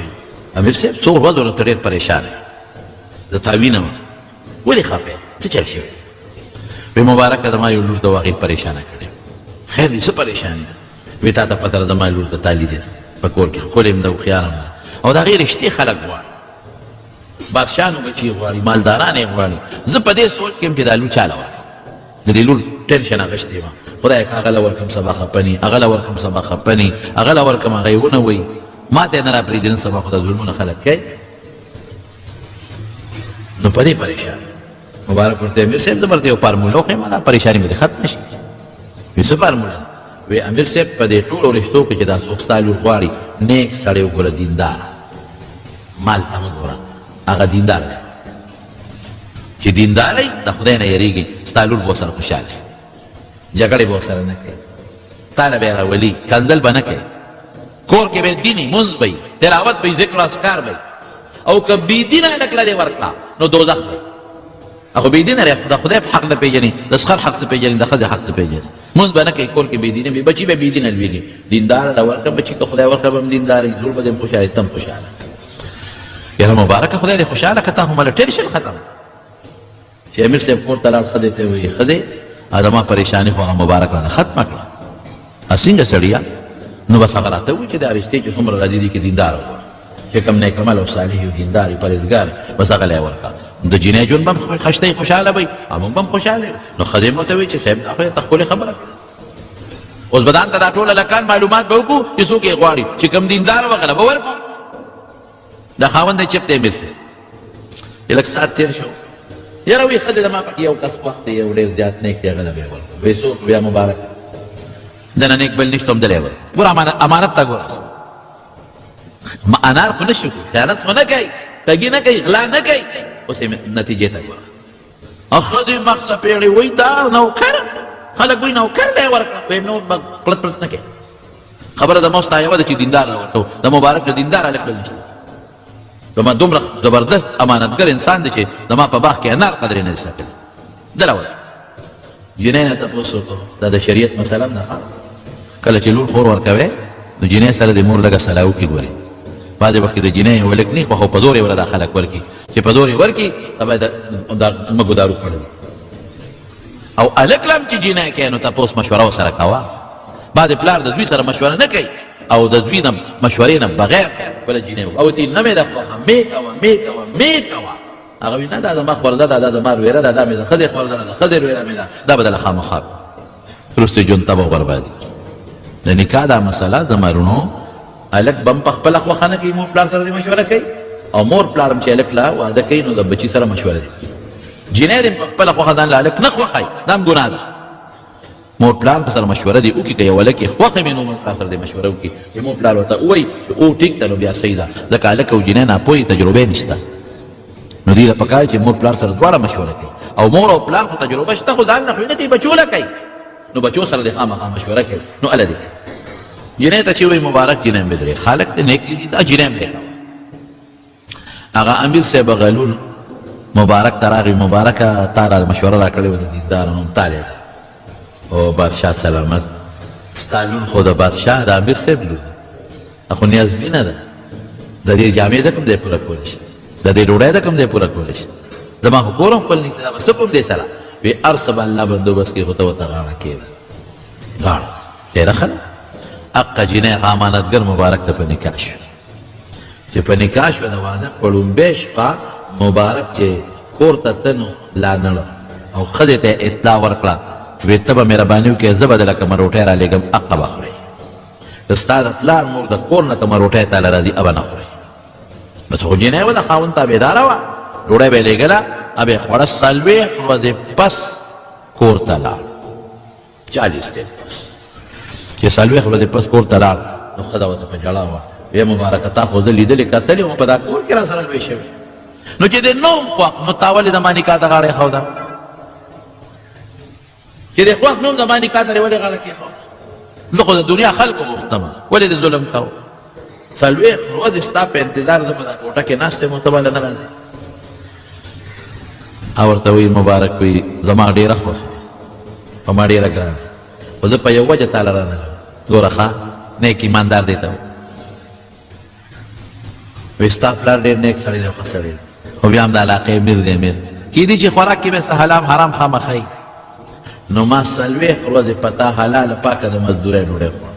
امیر صاحب څو ورځو نه ته ډېر پریشان یې زه تا وینم ولې خفه یې څه چل شوی وی مبارکه زما یو لور د هغې پریشانه کړې خیر دې څه پریشان یې وی تا ته پته ده زما لور د تا لیدې ده په کور کې ښکلې هم ده هوښیاره هم ده او د هغې رښتې خلک غواړي بادشاهانو بچي غواړي مالداران یې غواړي زه په دې سوچ کې یم چې دا لور چاله ورکړم د دې لور ټینشن اخیستی یم خدای که هغه له ورکړم سبا خفه ني هغه له ورکړم سبا خفه ني هغه له ورکړم هغه یې ونه وایي ما ته یې نه راپرېږدي نن سبا خو دا ظلمونه خلک کوي نو په دې پریشان مبارک ورته امیر صاحب زه درته یو فارموله وښیم دا پریشاني مې دې ختمه شي وایي څه فارموله وی امیر صاحب په دې ټولو رشتو کې چې دا څوک ستا لور غواړي نیک سړی وګوره دیندار مال ته مه ګوره هغه دیندار دی چې دیندار دی د خدای نه یېرېږي ستا لور به ورسره خوشحاله جګړې به ورسره نه کوي تا نه به یې راولي کنځل به نه کوي کور کې به یې دیني مونځ به یي تلاوت به یي ذکر اذکار به یي او که بېدینه هلک له دې ورکړه نو دوزخ به یي هغه بېدینه د خدای په حق نه پېژني د سخر حق څه پېژني د ښځې حق څه پېژني مونځ به نه کوي کور کې بېدینه وي بچي به بېدینه لویږي دیندار له ورکړه بچي که خدای ورکړه به هم دیندار وي زوړ به دې هم خوشحاله ته هم خوشحاله یاره مبارکه خدای دې خوشحاله که تا خو مله ټینشن ختم چې امیر صاحب کور ته لاړ ښځې ته وایي ښځې زما پریشاني خو هغه مبارک رانه ختمه کړه څنګه سړیه نو بس هغه راته وایي چې دا رشتې چې څومره راځي دي کې دیندار وګوره چې کوم نیک عمل او صالح یو دیندار یو پرهېزګار بس هغه له یې ورکړه د جینۍ ژوند به هم خشته خوشحاله به وي موږ به هم خوشحاله نو ښځې مې ورته وایي چې صاحب دا خو ته ښکلې خبره کړه اوس به ځان ته دا ټول هلکان معلومات به وکړو چې څوک یې غواړي چې کوم دیندار وغیره به ورکړو دا خاوند دی چپ دی امیر صاحب لږ ساعت تېر شو یاره وایي ښځې زما پکې یو کس خوښ دی یو ډېر زیات نیک دی هغه له به یې ورکړو وایي څوک بیا مبارک دنه نیک بل نشته هم دله یې ورکړو ګوره امانت ته ګوره انار خو نه شو خیانت خو نه کوي تګي نه کوي غلا نه کوي اوس یې نتیجې ته ګوره ښځې مخ څپېړې وایي دا نوکر خلک وایي نوکر له یې ورکړه وایي نور به پلت پلت نه کوي خبره زما اوس تا یوه ده چې دیندار له ورکړو د مبارک له دیندار هلک له نشته زما دومره زبردست امانتګر انسان دی چې زما په باغ کې انار قدرې نه دي ساتلي ده راوړه جینۍ نه تپوس وکړو دا د شریعت مسله هم ده کله چې لور خور ورکوې نو جینۍ سره د مور لږه سلا وکړي ګورې بعضې وخت کې د جینۍ ولک نه خو په زور یې وله دا خلک ورکړي چې په زور یې ورکړي سبا یې دا مږو دارو خوړل او هلک له هم چې جینۍ کوي نو تپوس مشوره ورسره کوه بعضې پلار د زوی سره مشوره نه کوي او د زوی نه مشورې نه بغیر بله جینۍ او تی نه مې ده خوښه مې کوه مې کوه مې کوه هغه وایي نه دا زما خورده ده دا زما رویره ده دا مې د ښځې خورده ده د ښځې رویره مې ده دا به دله خامخا وروسته ژوند تباه او بربادي د نکاح دا مسله زمرونو هلک به هم په خپله خوښه نه کوي مور پلار سره دې مشوره کوي او مور پلار هم چې هلک له واده کوي نو د بچي سره مشوره دې کوي جینۍ دې په خپله خوښه ځان له هلک نه خوښوي دا هم ګناه ده مور پلار سره مشوره دی وکړي که یو هلک یې خوښه وي نو مور پلار سره دې مشوره وکړي چې مور پلار ورته ووایي چې او ټیک ده نو بیا صحیح ده ځکه هلک او جینۍ ناپوهې تجربې نشته نو دوی له پکار چې مور پلار سره دواړه مشوره کوي او مور او پلار خو تجربه شته خو ځان نه خو نه کوي بچو له کوي نو بچو سره دې خامخا مشوره کوي نو هله دې جینۍ ته چې وایي مبارک جینۍ مې درې خالق دې نیک دي دا جینۍ مې درې هغه امیر صاحب هغه لور مبارک ته راغی مبارکه تا را مشوره را کړې وه د دیندارانو تا او بادشاہ سلامت ستا لون خو د بادشاہ د امیر صاحب لون اخو نیازبینه ده د دې جامې ده کوم دی پوره کولی شي د دې ډوډۍ ده کوم دی پوره کولی شي زما خو کور هم خپل نږدې ده څه کوم دی سره وی هر څه به الله بندوبست کړي خو ته ورته غاړه کېږده غاړه ډېره ښه ده حقه جینۍ هغه امانتګر مبارک ته په نکاح شوه چې په نکاح شوه د واده په لومبۍ شپه مبارک چې کور ته ته نو لا نړه او ښځې ته اطلاع ورکړه وی ته به مهرباني وکړې زه به دله کومه روټۍ را لېږم هغه به خورې که ستا د پلار مور د کور نه کومه روټۍ تاله راځي هغه نه خورې بس خو جینۍ وه د خاوند تابعداره وه ډوډۍ به یې لېږله هغه به یې خوړه 40 ورځې پس کور ته لاړ 40 دن پس چې 40 ورځې پس کور ته لاړ نو ښځه ورته په ژړا وه ویې مبارکه تا خو زه لیدلې کتلې وم په دا کور کې را سره لوی شوې نو چې دې نه وم خوښ نو تا ولې زما نکاح ته غاړه ایښوده چې دې خوښ نه وم زما نکاح ته دې ولې غاړه کېښوده زه خو د دنیا خلکو غوښتمه ولې دې ظلم کوو 40 ورځې ستا په انتظار زه په دا کوټه کې ناست یم او ته بله نه راځې او ورته وی مبارک وی زما ډېره خوښ په ما ډېره ګرانه خو زه په یو وجه تاله رانغلم ګوره ښه نیک ایماندار دی ته وی ستا پلار ډېر نیک سړی دی او ښه سړی دی خو بیا هم د علاقې امیر دی امیر کیدي چې خوراک کې به څه حلال حرام خامخا وي نو ما 40 ورځې په تا حلاله پاکه د مزدورۍ ډوډۍ خوړه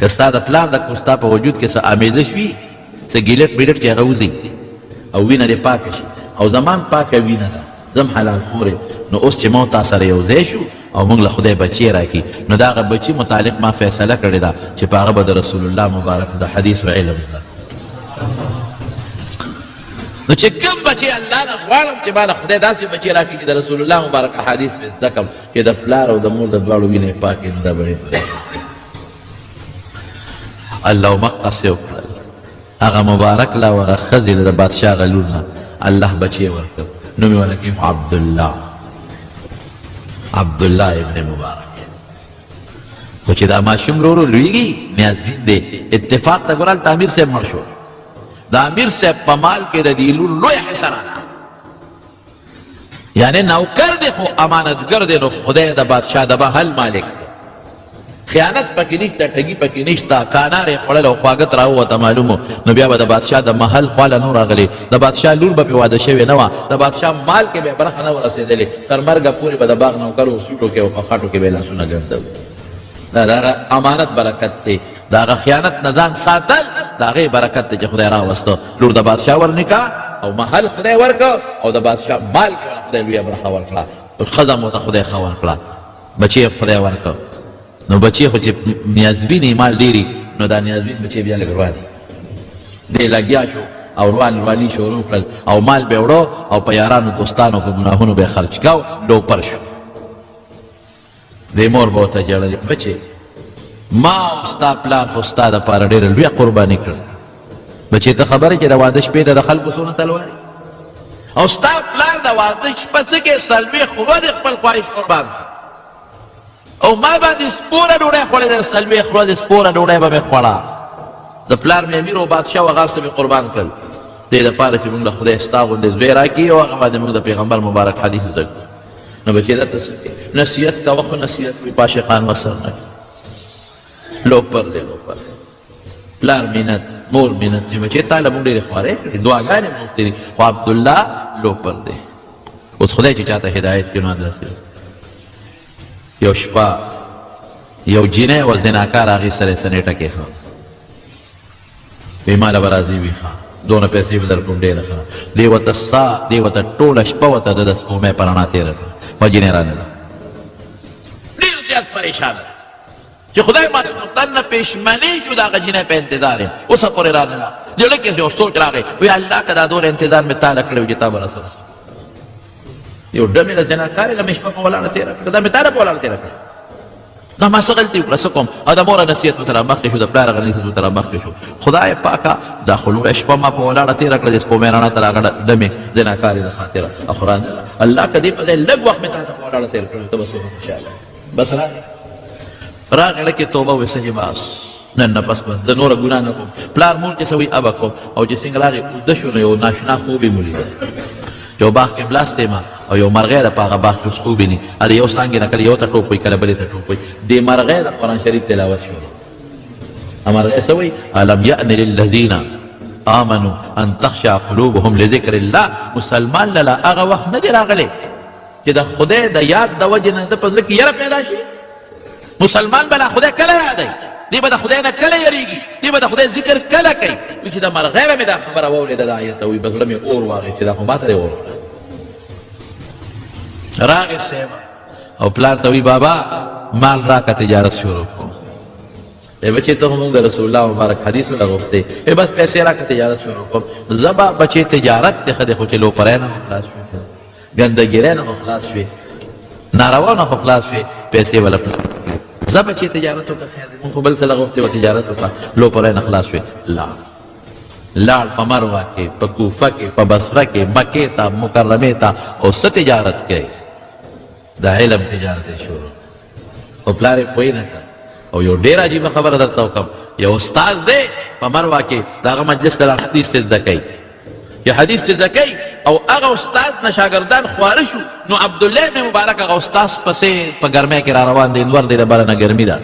که ستا د پلار د کور ستا په وجود کې څه آمیزش وي څه ګیلټ بیلټ چې هغه وځي او وینه دې پاکه شي او زمان پاکه وینه ده زم حلال خورې نو اوس چې ما تا سره یو ځای شو او موږ له خدای بچی راکړي نو د هغه بچي متعلق ما فیصله کړې ده چې په هغه به د رسول الله مبارک د حدیث و علم زده نو چې کوم بچی الله نه غواړم چې ما له خدای داسې بچی راکړي چې د رسول الله مبارک احادیث پې زده کړم چې د پلار او د مور د دواړو وینې پاکې نو دا به الله مقص یې وکړل هغه مبارک لا او هغه ښځې له د بادشاه هغه لور نه الله بچی ورکړ نوم یې ورکړي عبدالله ابن مبارک خو چې دا ماشوم ورو ورو لویږي نیازبین دی اتفاق ته ګوره هلته امیر صاحب مړ شو د امیر صاحب په مال کې د دې لور لوی حصه راغله یعنې نوکر دی خو امانتګر دی نو خدای د بادشاه د بهل مالک دی خیانت پکې نشته ټګي پکې نشته کانار یې خوړل او خواږت راووته معلومو نو بیا به د بادشاه د محل خواله نو راغلی د بادشاه لور به پې واده شوې نه وه د بادشاه مال کې به یې برخه نه ورسېدلې تر مرګه پورې به د باغ نوکر و سوټو کې او په خټو کې به یې لاسونه ګرځول دا د هغه امانت برکت دی د هغه خیانت نه ځان ساتل د هغې برکت دی چې خدای راوسته لور د بادشاه ورنکا او محل خدای ورکړه او د بادشاه مال کې ورته خدای لویه برخه ورکړه ښځه مو ته خدای ښه ورکړه بچی یې خدای ورکړه نو بچی خو چې نیازبین یې مال ډېري نو دا نیازبین بچی بیا لږ روان دی لګیا شو او رواني شروع کړل او مال به وړو او په یارانو دوستانو په ګناهونو به یې خرچ کاو لوپر شو دې مور به ورته ژړلې بچې ما او ستا پلار خو ستا دپاره ډېره لویه قرباني کړې بچې ته خبره چې د واده شپې ته د خلکو څونه تلواري او ستا پلار د واده شپه څه کې 40 ورځې خپل خواهش قربان او ما باندې سپوره ډوډۍ خوړې ده 40 ورځې سپوره ډوډۍ به مې خوړه د پلار مې امیر او بادشاه وغار څه مې قربان کړل دې دپاره چې موږ له خدای ستا غوندې زوی راکړي او هغه باندې موږ د پیغمبر مبارک حدیث زده کړو نو بچې درته څه کوې نصیحت کوه خو نصیحت وي پاشقان ورسره نه کوي لوپر دی لوپر پلار مینت مور مینت چې بچې تا له موږ ډېرې خوارۍ کړې دعاګانې مې غوښتې دي خو عبدالله لوپر دی اوس خدای چې چاته هدایت کړي نو همداسې یو شپه یو جینۍ و زناکار هغې سره یې سنېټه کېښوده وی ماله به راځي وي ښه دونه پیسې به در کوم ډېره ښه دې ورته ټوله شپه ورته د سپومۍ په رڼا تېره کړه په جینۍ رانغله ډېر زیات پریشانه ده چې خدای ماسخوتن نه پېشمنې شو د هغه جینۍ په انتظار یم اوسه پورې رانغله زړه کې یو سوچ راغی وی الله که دا دونه انتظار مې تا له کړی و چې تا به راسره یو ډمې د زناکارې له مې شپه په ولاړه تېره کړه دا مې تا نه په ولاړه تېره کړه دا ما څه غلطي وکړه څه کوم او د موره نصیحت ورته رامخکې شو د پلار هغه نصیحت ورته رامخکې شو خدای پاکه دا خو لویه شپه ما په ولاړه تېره کړه د سپومۍ رڼا ته راغله ډمې زناکارې د خاطره اخو رانغله الله که دې په ځای لږ وخت مې تا ته په ولاړه تېر کړی ته به څومره خوشحاله بس راغله کې توبه ویسه چې بس نن نه بس زه نوره ګناه نه کوم پلار مور چې څه وایي ابه کوم او چې څنګه راغې اوږده شو نو یو ناشنا خوب یې مو لیده یو باغ کې ملاستې ما او یو مرغۍ د په هغه باغ کې اوس خوب ویني د یو څانګې نه کله یو ته ټوپ وایي کله بلې ته ټوپ وایي دې مرغۍ د قرآن شریف تلاوت شروع مرغۍ څه وایي الم یأن للذین آمنوا ان تخشع قلوبهم لذکر الله مسلمان لله هغه وخت نه دی راغلی چې د خدای د یاد د وجې نه د په زړه کې یره پیدا شي مسلمان به لا خدای کله یادوي دی به د خدای نه کله یریږي دی به د خدای ذکر کله کوي وایي چې د مرغۍ به مې دا خبره واورېده دا آیت ته وایي بس زړه مې اور واغی چې دا خو ماته دی اور راغی صاحب او پلار ته وایي بابا مال راکه تجارت شروع کړو بچې ته موږ د رسول الله مبارک حدیث غوښتې بس پیسې راکه تجارت شروع کوم زبا بچې تجارت دی ښه دی خو چې لوپری نه خلاص شوې ګندګیری نه خلاص شوې ناروا نه خلاص شوې پیسې ولا پلار زه بچې تجارت وکړه خیر دی مونږ خو بل څه لغوښتې وه تجارت وکړه لوپری نه خلاص شوې لاړ په مروه کې په کوفه کې په بصره کې مکې ته مکرمې ته او څه تجارت کوي د علم تجارت یې شروع خو پلار یې پوه نه کړ او یو ډېر عجیبه خبره درته وکړم یو استاز دی په مروه کې د هغه مجلس ته حدیث ته زده کوي چې حدیث ته زده کوي او هغه استاد نه شاګردان خواره شو نو عبدالله بن مبارک هغه استاز پسې په ګرمۍ کې را روان دی لور دی د بره نه ګرمي ده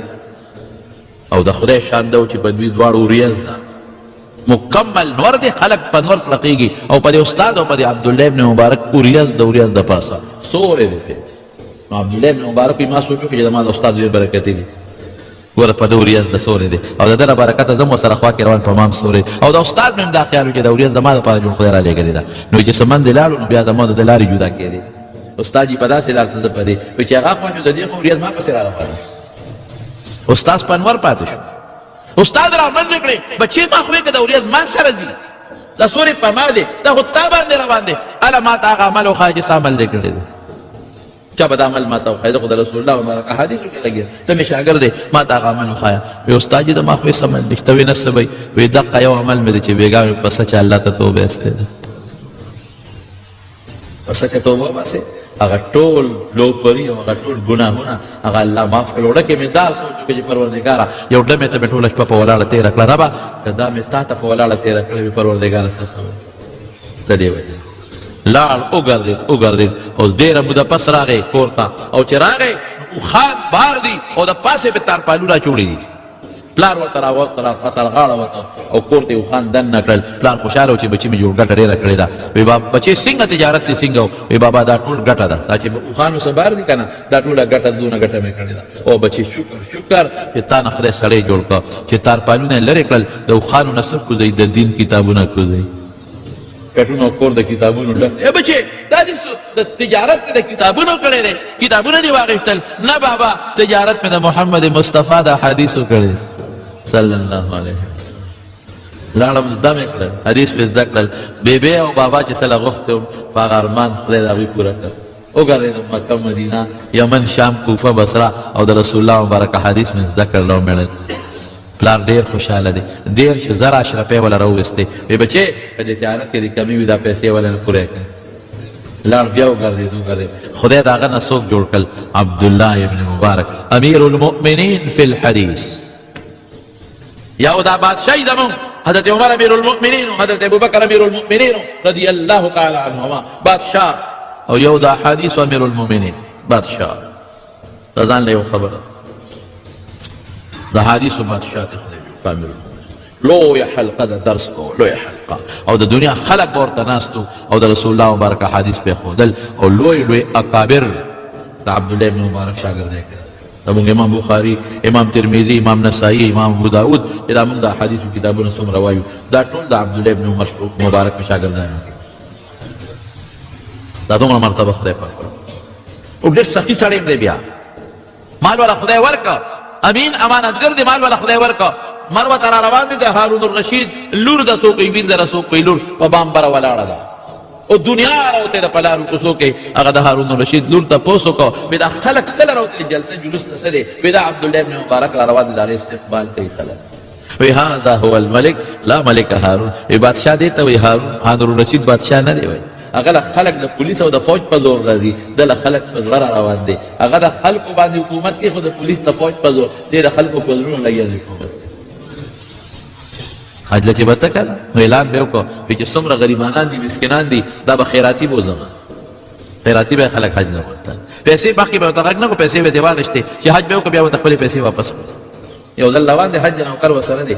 او د خدای شان ده چې په دوی دواړو ریاض ده مکمل نور دی خلق په نور فرقیږي او په دې استاد او په دې عبدالله بن مبارک ریاض د ریاض د پاسه سورې دی نو عبدالله بن مبارک ما سوچو چې زما د استاد ډېر برکت دی ګوره په دې ریاض د سورې دی او د ده نه برکته زه م ورسره خوا کې روان په مام سورې او د استاد مې هم دا خیال و چې د ریاض زما دپاره جوړ خدای را لېږلې ده نو چې سمن دې لاړو نو بیا زما د ده لارې جدا کېدې استاد یې په داسې لار ته زه په دې وایي چې هغه خوا شو د دې خو ریاض ما پسې را روان استاد په انور پاتې شو استاد را منډې کړې بچې ما خو که د ریاض ما سره ځي د سورې په ما دی دا خو تا باندې روان دی هله ما ته هغه عمل وښایه چې څه عمل دې کړی دی چا به دا عمل ما ته وښایه زه خو د رسول الله مبارک احادیثو کې لګېږم ته مې شاګرد دی ما ته هغه عمل وښایه وی استاد جي د ما خو هېڅ عمل نشته وی نه څه به وی دقه یو عمل مې دی چې بېګا مې په سچ الله ته توبه ایستې ده په سچه توبه وباسې هغه ټول لوپري او هغه ټول ګناهونه هغه الله معاف کړل وړه کې مې دا سوچ وکړه چې پروردګاره یو ډمې ته مې ټوله شپه په ولاړه تېره کړه ربه که دا مې تا ته په ولاړه تېره کړې وي پروردګاره څه خبره د دې وجې لاړ وګرځېد اوس ډېره موده پس راغی کور ته او چې راغی اوښان بار دي او د پاسې به تارپالونه چوړي دي پلار ورته راغاړه ورته او کور ته اوښان دننه کړل پلار خوشحاله و چې بچي مې جوړ ګټه ډېره کړې ده وی بچې څنګه تجارت دې څنګه و وی بابا دا ټول ګټه ده دا چې اوښانو څه بار دي که نه دا ټوله ګټه دونه ګټه مې کړې ده او بچې شکر چې تا نه خدای سړی جوړ کړه چې تارپالونه یې لرې کړل د اوښانو نه څه کوزوي د دین کتابونه کوزوي کټونو کور د کتابونو ډک ای بچې دا دې د تجارت د کتابونو کړی دی کتابونه دې واخیستل نه بابا تجارت مې د محمد مصطفی د حدیثو کړی صلی الله علیه وسلم لاړم زده مې کړل حدیث مې زده کړل بیبی او بابا چې څه له غوښتې وم په هغه ارمان خدای د هغوی پوره کړ وګرځېدم مکه مدینه یمن شام کوفه بصره او د رسول الله مبارک حدیث مې زده کړل او مېړل پلار ډېر خوشحاله دی ډېر چې زر اشرفۍ وله راوویستې وی بچې په دې تجارت کې دې کمي وي دا پیسې وله نه پوره کړې لاړ بیا وګرځېد خدای د هغه نه څوک جوړ کړل عبدالله ابن مبارک امیر المؤمنین فی الحدیث یو دا بادشاهی زمون حضرت عمر امیر المؤمنین حضرت ابوبکر امیر المؤمنین رضی الله تعالی عنهما بادشاه او یو دا حدیث امیر المؤمنین بادشاه دا ځان له یو خبره د حدیثو بادشاه ته خدای جوړ امیر لویه حلقه د درس کو لویه حلقه او د دنیا خلق به ورته ناستو او د رسول الله مبارک حدیث پرېښودل او لوی اکابر د عبدالله ابن مبارک شاګردی کړه زمونږ امام بخاري امام ترمذي امام نسائي امام ابو داود چې دا مونږ د حدیثو کتابونه څومره وایو دا ټول د عبدالله ابن مبارک په شاګردانو کې دا دومره مرتبه خدای پاک او ډېر سخي سړی دی بیا مال والا خدای ورکړه امین امانتګر دی مال والا خدای ورکړه مروه ته را روان دي د هارون الرشید لور د څوک وي وین د څوک وي لور په بام بره ولاړه ده او دنیا راوته د په لارو کوڅو کې هغه د هارون الرشید لور تپوس وکړه وی دا خلک څه له راوتلي جلسه جلوس نه څه دی وی دا عبدالله ابن مبارک را روان دي د هغې استقبال کوي خلک وی هذا هو الملک لا ملک هارون وی بادشاه دی ته وی هارون الرشید بادشاه نه دی وی هغه له خلک د پولیس او د فوج په زور راځي د له خلک په زړه را روان دی هغه د خلکو باندې حکومت کې خو د پولیس د فوج په زور دی د خلکو په زړونو لګیا دی حکومت حجله چې به ته که نو اعلان به یې وکړو چې څومره غریبانان دي مسکینان دي دا به خیراتي بوځم خیراتی به خلک حج نه ورته پیسې باقي به ورته غږ نه کو پیسې به دې واغېستې چې حج به وکړو بیا به خپلې پیسې واپس کړو یو ځل روان دی حج نوکر ورسره دی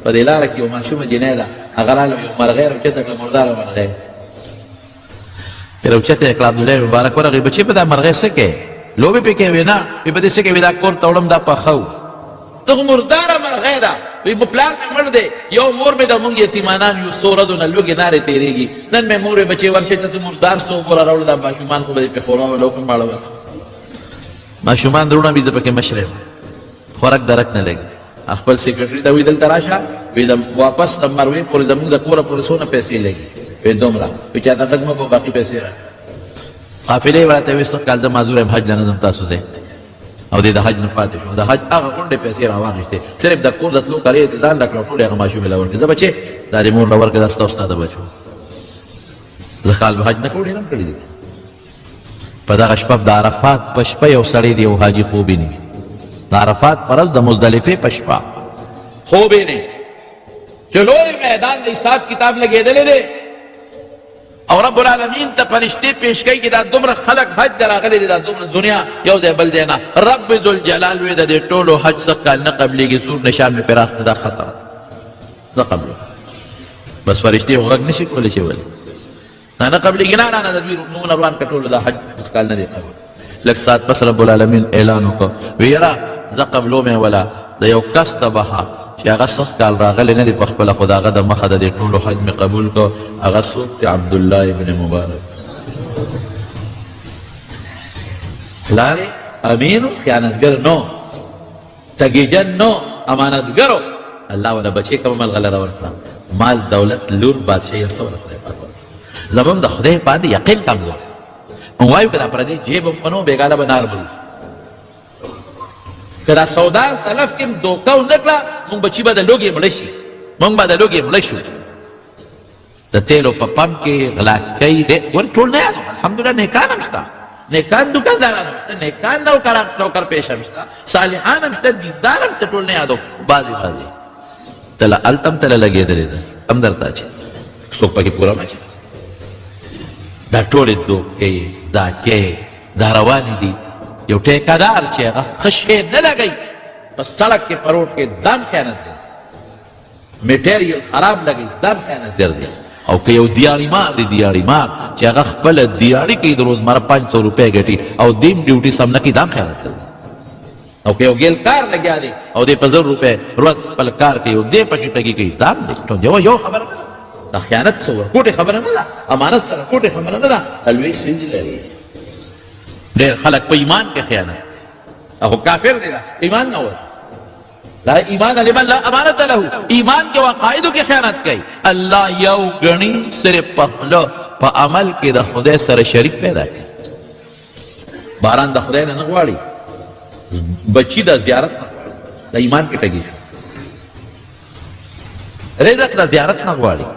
په دې لاره کې یو ماشومه جنۍ ده هغه راغله یو مرغۍ راوچته کړه مرداره مرغۍ پرې راوچته یې کړه عبدالله مبارک ورغی بچې په دا مرغۍ څه کوې لوبې پې کوې وې نه وی په دې څه کوې دا کور ته وړم دا پخه و ته خو مرداره مرغۍ ده وی پلار مې مړ دی یو مور مې د مونږ یتیمانان یو څو ورځو نه لوږې نارې تېرېږي نن مې مور بچې ورشې ته ته مردار څه وګوره راوړه دا ماشومان خو به دې پې خوراوه لوکم باړه ماشومان درونه بي زه پکې مشر یم خوراک درک نه لګي خپل سیکرټري ته وی دلته راشه وی د واپس د مروې پورې زموږ د کوره پورې څونه پیسې لګي وی دومره وی چاته غږ مه کوه باقي پیسې را قافلې ورته وی څه کال زه معذور یم حج نه ځم تاسو ځئ او دې د حج نه پاتې شو د حج هغه غونډې پیسې را واخېستې صرف د کور د تلو کرې ته ځان راکړه ټولې هغه ماشومې له ورکړې زه بچې دا دې مور له ورکړه دا ستا او ستا د بچو زه کال به حج نه کوم ډېر هم کړي دي په دغه شپه د عرفات په شپه یو سړی دی یو حاجي خوب ویني د عرفات په ورځ د مزدلفې په شپه خوب ویني چې لوی میدان د حساب کتاب لګېدلی دی او رب العالمین ته فرشتې پیش کوي چې دا دومره خلک حج ته راغلي دي دا دومره دنیا یو ځای بل دی نه رب ذوالجلال وی د دې ټولو حج څه کال نه قبلېږي سور نشان مې پراخ دا خطر نه قبلو بس فرشتې خو غږ نشي کولی چې ولې نه قبلېږي نه نه د دوی نومونه روان کړه ټولو دا حج کال نه دی قبل لږ ساعت پس رب العالمین اعلان وکړ وی یاره زه قبلومې ولا د یو کس ته بهه چې هغه سخت کال راغلی نه دی په خپله خو د هغه د مخه د دې ټولو حج مې قبول کړو هغه څوک دی عبدالله ابن مبارک پلار امین و خیانتګر نو تګیجن نو امانتګرو الله ولا بچې کوم ملغلره ورکړه مال دولت لور بادشاهي څه ورکړی پاک زموږ د خدای باندې یقین کمزور موږ وایو که دا پردی جیب هم ښه نه و بېګاله به نار بل که دا سودا سلف کې دوکه ونه کړه مونږ بچي به د لوږې مړه شي مونږ به د لوږې مړه شو د تیلو په پمپ کې غلا کوي ور ټول نه یادو الحمدلله نیکان هم شته نیکان دوکانداران هم شته نیکان نوکر پیش هم شته صالحان هم شته دیندار هم شته ټول نه یادو بعضې تله هلته هم تله لګېدلې ده هم درته چې څوک پکې پوره مچ دا ټولې دوکې دا کې دا روانې دي یو ټیکادار چې هغه ښه شی نه لګوي په سړک کې په روډ کې دام خیانتګر میټیریل خراب لګوي دام خیانتګر دی او که یو دیاړي دی دیاړي مار چې هغه خپله دیاړي کوي د روزمره 500 روپۍ ګټي او دیم ډیوټي سم نه کوي دام خیانتګر دی او که یو ګیل کار لګیا دی او دی په 1000 روپۍ روز خپل کار کوي او دی پکې ټګي کوي دام دی یو خبره نه دا خیانت څه ورکوټې خبره نه ده امانت سره کوټې خبره نه ده الوی سنج لري ډېر خلک په ایمان کې خیانت او کافر دی ایمان نه وایي لا ایمان لمن لا امانت له ایمان کې عقایدو کې خیانت کوي الله یو غني صرف په خوله په عمل کې د خدای سره شریک پیدا کوي باران د خدای نه نه غواړي بچي د زیارت نه د ایمان کې ټګي شو رزق د زیارت نه غواړي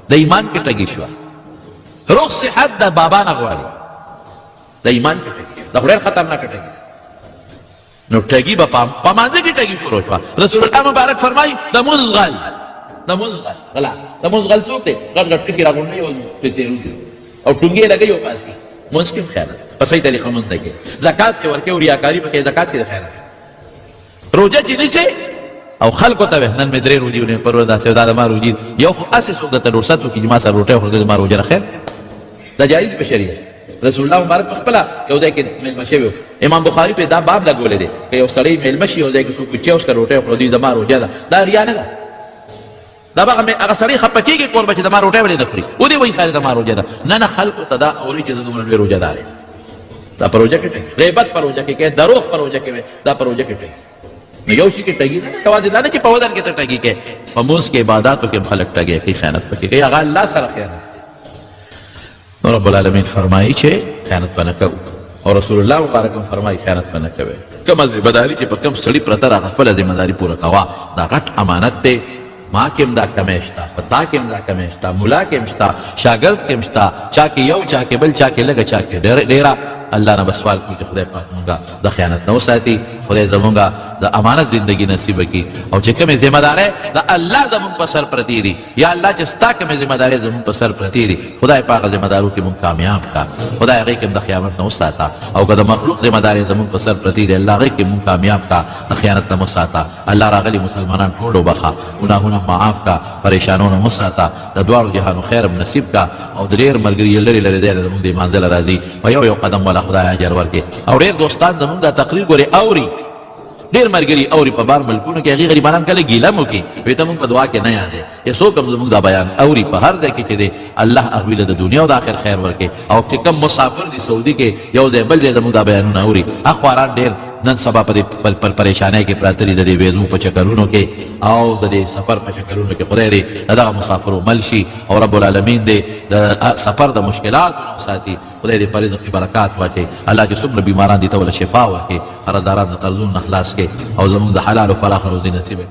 د ایمان کې ټګي شو روغ صحت د بابا نه غواړي د ایمان کې ټګي د خدای خطرناک ټګي نو ټګي به په مانځه کې ټګي شروع شوه رسول الله مبارک فرمایي د مونځ غل غلا د مونځ غل څوک دی غټ غټ ټکي راغونډوي او او ټونګې لګوي او پاسي مونځ کې خیانت په صحیح طریقه مونځ نه کوي زکات کې ورکوي او ریاکاري پکې زکات کې خیانت روژه چې نیسي او خلکو ته نن مې 3 روژې ونیولې پر ورځ داسې دا د ما روژې یو خو هسې څوک درته رخصت وکړي چې ما سره روټۍ وخورې زما روژه نه خیر دا جایز په شریعت رسول الله مبارک په خپله یو ځای کې مېلمه شوی امام بخاري پې دا باب لګولی دی که یو سړی مېلمه شي یو ځای کې څوک چې اوس که روټۍ وخورو دوی زما روژه ده دا ریا نه ده دا به هغه سړی خفه کېږي کور به چې زما روټۍ ولې نه خوري ودې وایي خیر زما روژه ده نه نه خلکو ته دا اوري چې زه دومره لوی روژه دار یم دا په روژه کې ټګي غیبت په روژه کې کوې دروغ په روژه کې وې دا په روژه کې ټګي نو یو شي کې ټګي نه یوازې دا نه چې په ودن کې ته ټګي کوې په مونځ کې عباداتو کې هم خلک ټګي کوي خیانت پکې کوي هغه الله سره خیانت نو رب العالمین فرمایي چې خیانت به نه کوو او رسول الله مبارک هم فرمایي خیانت به نه کوئ کومه ذمهداري چې په کوم سړي پرته ده هغه خپله ذمهداري پوره کوه دا غټ امانت دی ما کې هم دا کمی شته په تا کې هم دا کمی شته ملا کې هم شته شاګرد کې هم شته چا کې یو چا کې بل چا کې لږه چا کې ډېره الله نه به سوال کوي چې خدای پاک موږ د خیانت نه وساتي خدای زمونږه د امانت زندگی نصیب کړي او چې کومې ذمہ دارۍ د الله زمونږ په سر پرتې دي یا الله چې ستا کومې ذمہ دارۍ زمونږ په سر پرتې دي خدای په هغه ذمہ دارو کې مونږ کامیاب کا خدای هغې کې د خیانت نه وساته او که د مخلوق ذمہ دارۍ زمونږ په سر پرتې دي الله هغې کې مونږ کامیاب کا د خیانت نه وساته الله راغلي مسلمانان ټول وبخه ګناهونه معاف کا پریشانونه وساته د دواړو جهانو خیر نصیب کا او د ډېر ملګري لرې لرې ځای نه زمونږ د منزل راځي په یو یو قدم والا خدای اجر ورکړي او ډېر دوستان زمونږ دا تقریر ګورې اوري ډېر ملګري اوري په بار ملکونو کې هغې غریبانان کله ګیله مو کړي وایي ته مونږ په دعا کې نه یادې یا څوک هم زمونږ دا بیان اوري په هر ځای کې چې دی الله هغوی له د دنیا او د آخر خیر ورکړي او چې کوم مسافر دي سعودي کې یو ځای بل ځای زمونږ دا بیانونه اوري هغه خواران ډېر نن سبا په دې پریشانۍ کې پراته دي د دې ویزو په چکرونو کې او د دې سفر په چکرونو کې خدای دې د دغه مسافرو مل شي او رب العالمین دې د سفر د مشکلاتو نه وساتي خدای دې په رزق کې برکات واچوي الله چې څومره بیماران دي ته وله شفا ورکړي قرضداران د قرضونو نه خلاص کړي او زموږ د حلال و فلاح روزي نصیب